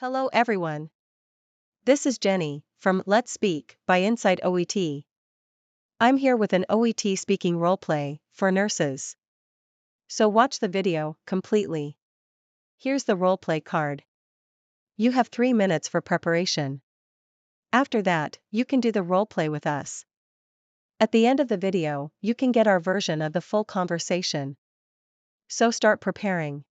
Hello everyone. This is Jenny from Let's Speak by Insight OET. I'm here with an OET speaking roleplay for nurses. So watch the video completely. Here's the roleplay card. You have 3 minutes for preparation. After that, you can do the roleplay with us. At the end of the video, you can get our version of the full conversation. So start preparing.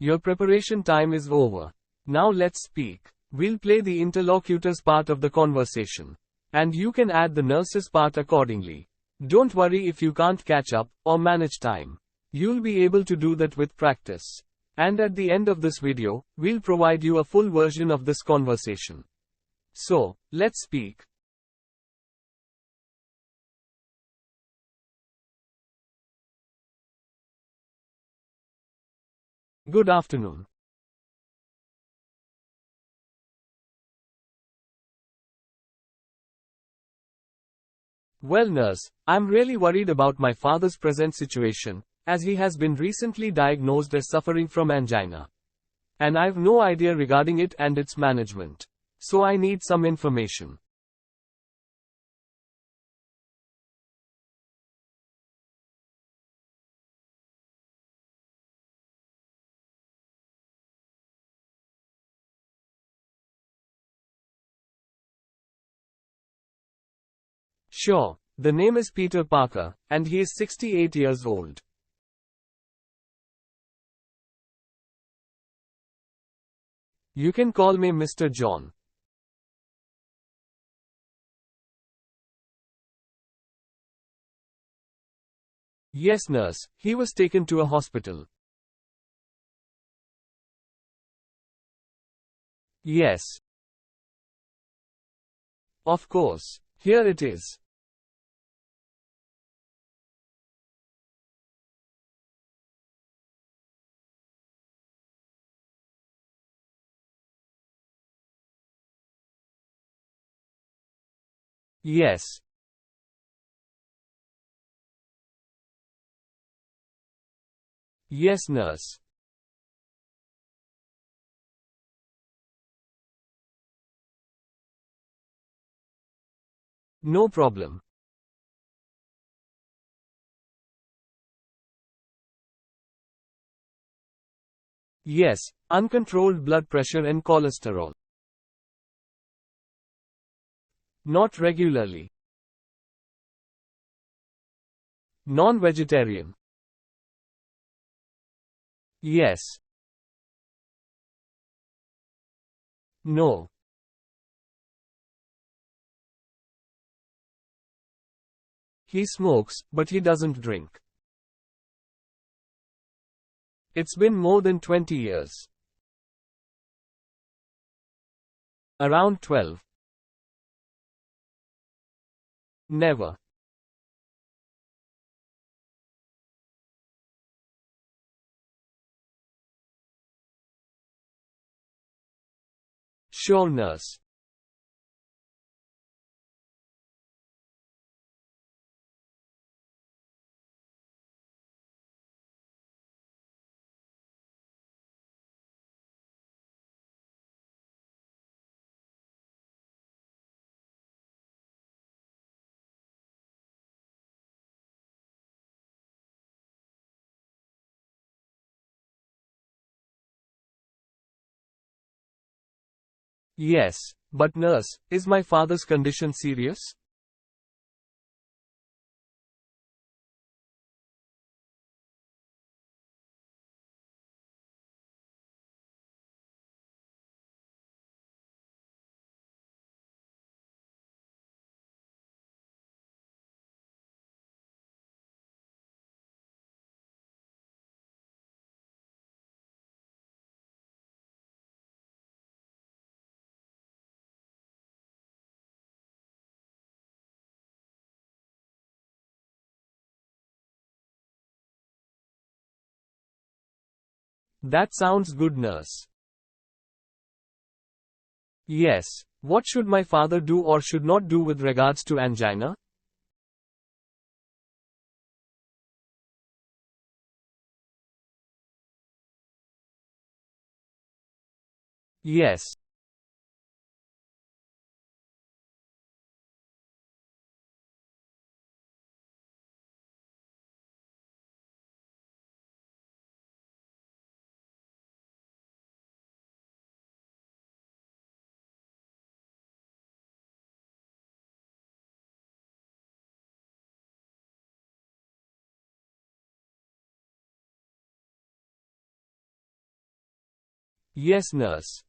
Your preparation time is over. Now let's speak. We'll play the interlocutor's part of the conversation. And you can add the nurse's part accordingly. Don't worry if you can't catch up or manage time. You'll be able to do that with practice. And at the end of this video, we'll provide you a full version of this conversation. So, let's speak. Good afternoon. Well, nurse, I'm really worried about my father's present situation, as he has been recently diagnosed as suffering from angina. And I've no idea regarding it and its management. So I need some information. Sure, the name is Peter Parker, and he is 68 years old. You can call me Mr. John. Yes, nurse, he was taken to a hospital. Yes. Of course. Here it is. Yes. Yes, nurse. No problem. Yes, uncontrolled blood pressure and cholesterol. Not regularly. Non-vegetarian. Yes. No. He smokes, but he doesn't drink. It's been more than 20 years. Around 12. Never. Sure, nurse. Yes, but nurse, is my father's condition serious? That sounds good, nurse. Yes, what should my father do or should not do with regards to angina? Yes. Yes, nurse.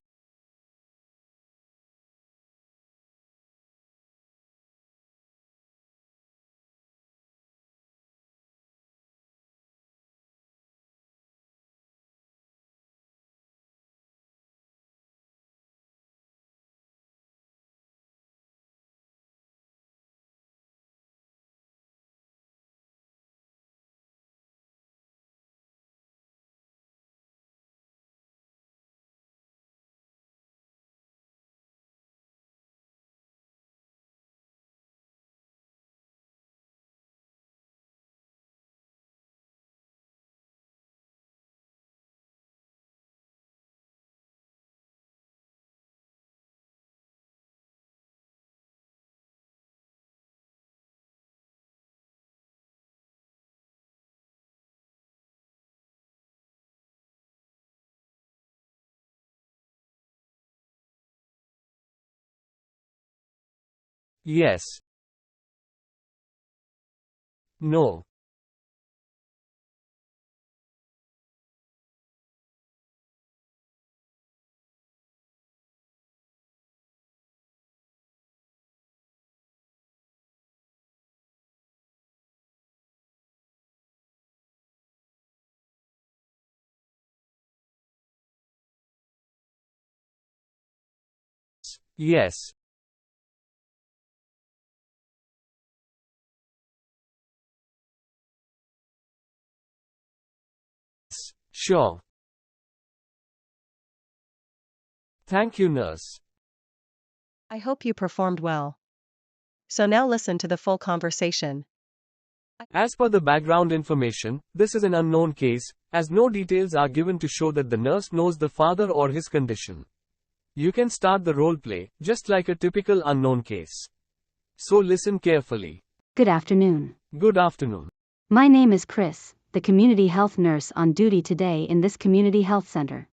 Yes. No. Yes. Sure. Thank you, nurse. I hope you performed well. So now listen to the full conversation. As per the background information, this is an unknown case, as no details are given to show that the nurse knows the father or his condition. You can start the role play, just like a typical unknown case. So listen carefully. Good afternoon. Good afternoon. My name is Chris, the community health nurse on duty today in this community health center.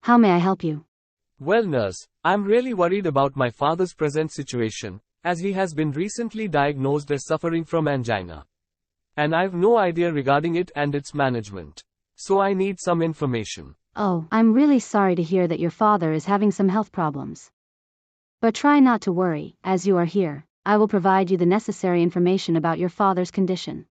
How may I help you? Well, nurse, I'm really worried about my father's present situation, as he has been recently diagnosed as suffering from angina. And I've no idea regarding it and its management. So I need some information. Oh, I'm really sorry to hear that your father is having some health problems. But try not to worry, as you are here, I will provide you the necessary information about your father's condition.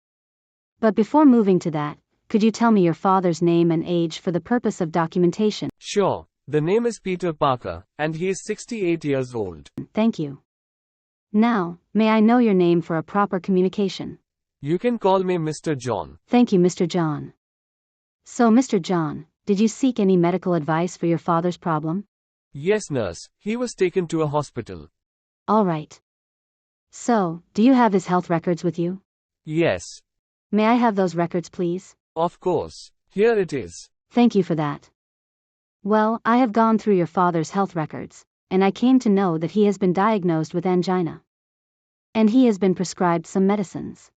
But before moving to that, could you tell me your father's name and age for the purpose of documentation? Sure, the name is Peter Parker, and he is 68 years old. Thank you. Now, may I know your name for a proper communication? You can call me Mr. John. Thank you, Mr. John. So, Mr. John, did you seek any medical advice for your father's problem? Yes, nurse, he was taken to a hospital. All right. So, do you have his health records with you? Yes. May I have those records, please? Of course. Here it is. Thank you for that. Well, I have gone through your father's health records, and I came to know that he has been diagnosed with angina. And he has been prescribed some medicines.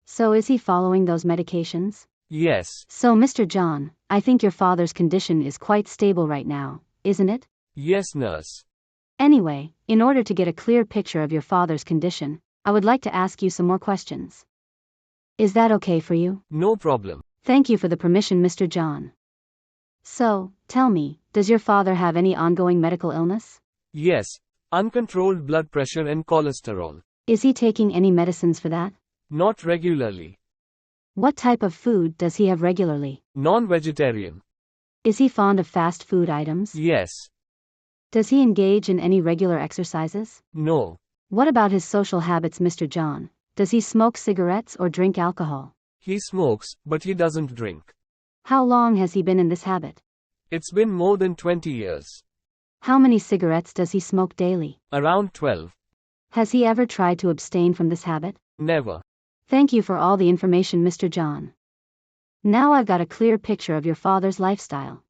So is he following those medications? Yes. So, Mr. John, I think your father's condition is quite stable right now, isn't it? Yes, nurse. Anyway, in order to get a clear picture of your father's condition, I would like to ask you some more questions. Is that okay for you? No problem. Thank you for the permission, Mr. John. So, tell me, does your father have any ongoing medical illness? Yes. Uncontrolled blood pressure and cholesterol. Is he taking any medicines for that? Not regularly. What type of food does he have regularly? Non-vegetarian. Is he fond of fast food items? Yes. Does he engage in any regular exercises? No. What about his social habits, Mr. John? Does he smoke cigarettes or drink alcohol? He smokes, but he doesn't drink. How long has he been in this habit? It's been more than 20 years. How many cigarettes does he smoke daily? Around 12. Has he ever tried to abstain from this habit? Never. Thank you for all the information, Mr. John. Now I've got a clear picture of your father's lifestyle.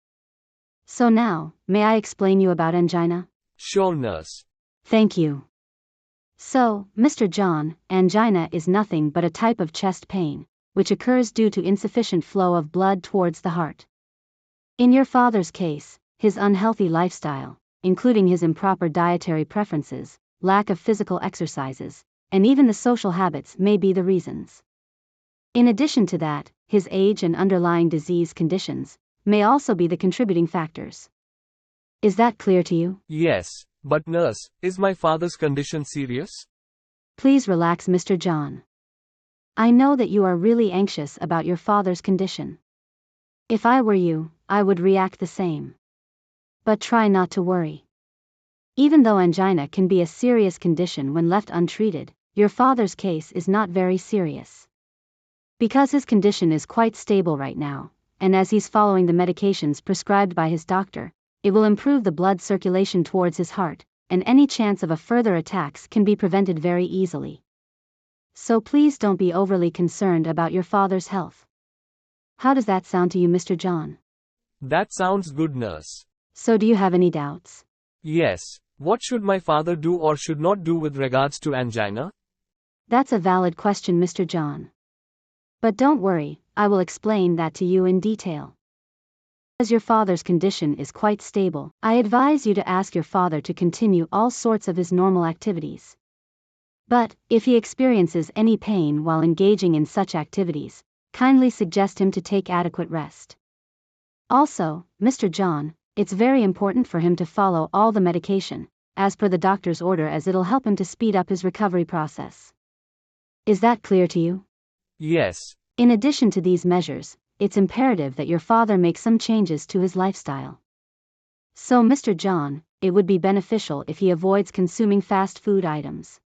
So now, may I explain you about angina? Sure, nurse. Thank you. So, Mr. John, angina is nothing but a type of chest pain, which occurs due to insufficient flow of blood towards the heart. In your father's case, his unhealthy lifestyle, including his improper dietary preferences, lack of physical exercises, and even the social habits may be the reasons. In addition to that, his age and underlying disease conditions may also be the contributing factors. Is that clear to you? Yes, but nurse, is my father's condition serious? Please relax, Mr. John. I know that you are really anxious about your father's condition. If I were you, I would react the same. But try not to worry. Even though angina can be a serious condition when left untreated, your father's case is not very serious. Because his condition is quite stable right now, and as he's following the medications prescribed by his doctor, it will improve the blood circulation towards his heart, and any chance of a further attacks can be prevented very easily. So please don't be overly concerned about your father's health. How does that sound to you, Mr. John? That sounds good, nurse. So do you have any doubts? Yes. What should my father do or should not do with regards to angina? That's a valid question, Mr. John. But don't worry, I will explain that to you in detail. As your father's condition is quite stable, I advise you to ask your father to continue all sorts of his normal activities. But, if he experiences any pain while engaging in such activities, kindly suggest him to take adequate rest. Also, Mr. John, it's very important for him to follow all the medication, as per the doctor's order, as it'll help him to speed up his recovery process. Is that clear to you? Yes. In addition to these measures, it's imperative that your father make some changes to his lifestyle. So, Mr. John, it would be beneficial if he avoids consuming fast food items.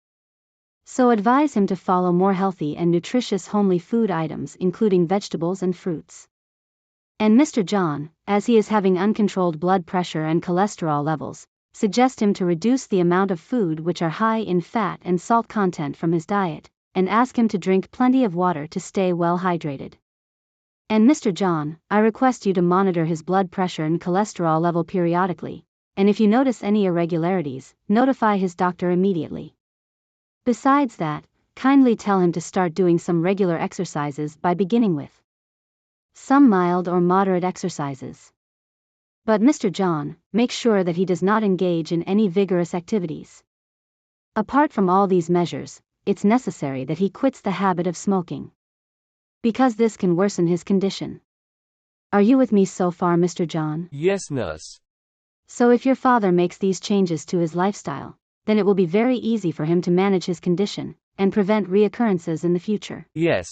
So advise him to follow more healthy and nutritious homely food items, including vegetables and fruits. And Mr. John, as he is having uncontrolled blood pressure and cholesterol levels, suggest him to reduce the amount of food which are high in fat and salt content from his diet, and ask him to drink plenty of water to stay well hydrated. And Mr. John, I request you to monitor his blood pressure and cholesterol level periodically, and if you notice any irregularities, notify his doctor immediately. Besides that, kindly tell him to start doing some regular exercises by beginning with some mild or moderate exercises. But Mr. John, make sure that he does not engage in any vigorous activities. Apart from all these measures, it's necessary that he quits the habit of smoking, because this can worsen his condition. Are you with me so far, Mr. John? Yes, nurse. So if your father makes these changes to his lifestyle, then it will be very easy for him to manage his condition and prevent reoccurrences in the future. Yes.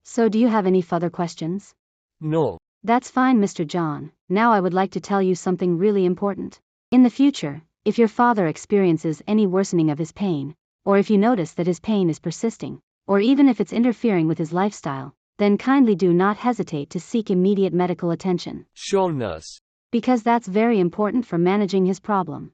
So do you have any further questions? No. That's fine, Mr. John. Now I would like to tell you something really important. In the future, if your father experiences any worsening of his pain, or if you notice that his pain is persisting, or even if it's interfering with his lifestyle, then kindly do not hesitate to seek immediate medical attention. Sure, nurse. Because that's very important for managing his problem.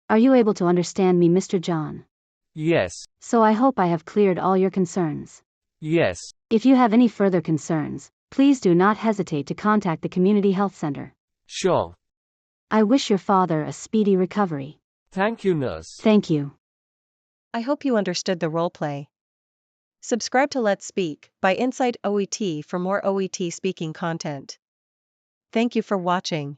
Are you able to understand me, Mr. John? Yes. So I hope I have cleared all your concerns. Yes. If you have any further concerns, please do not hesitate to contact the community health center. Sure. I wish your father a speedy recovery. Thank you, nurse. Thank you. I hope you understood the roleplay. Subscribe to Let's Speak by Insight OET for more OET speaking content. Thank you for watching.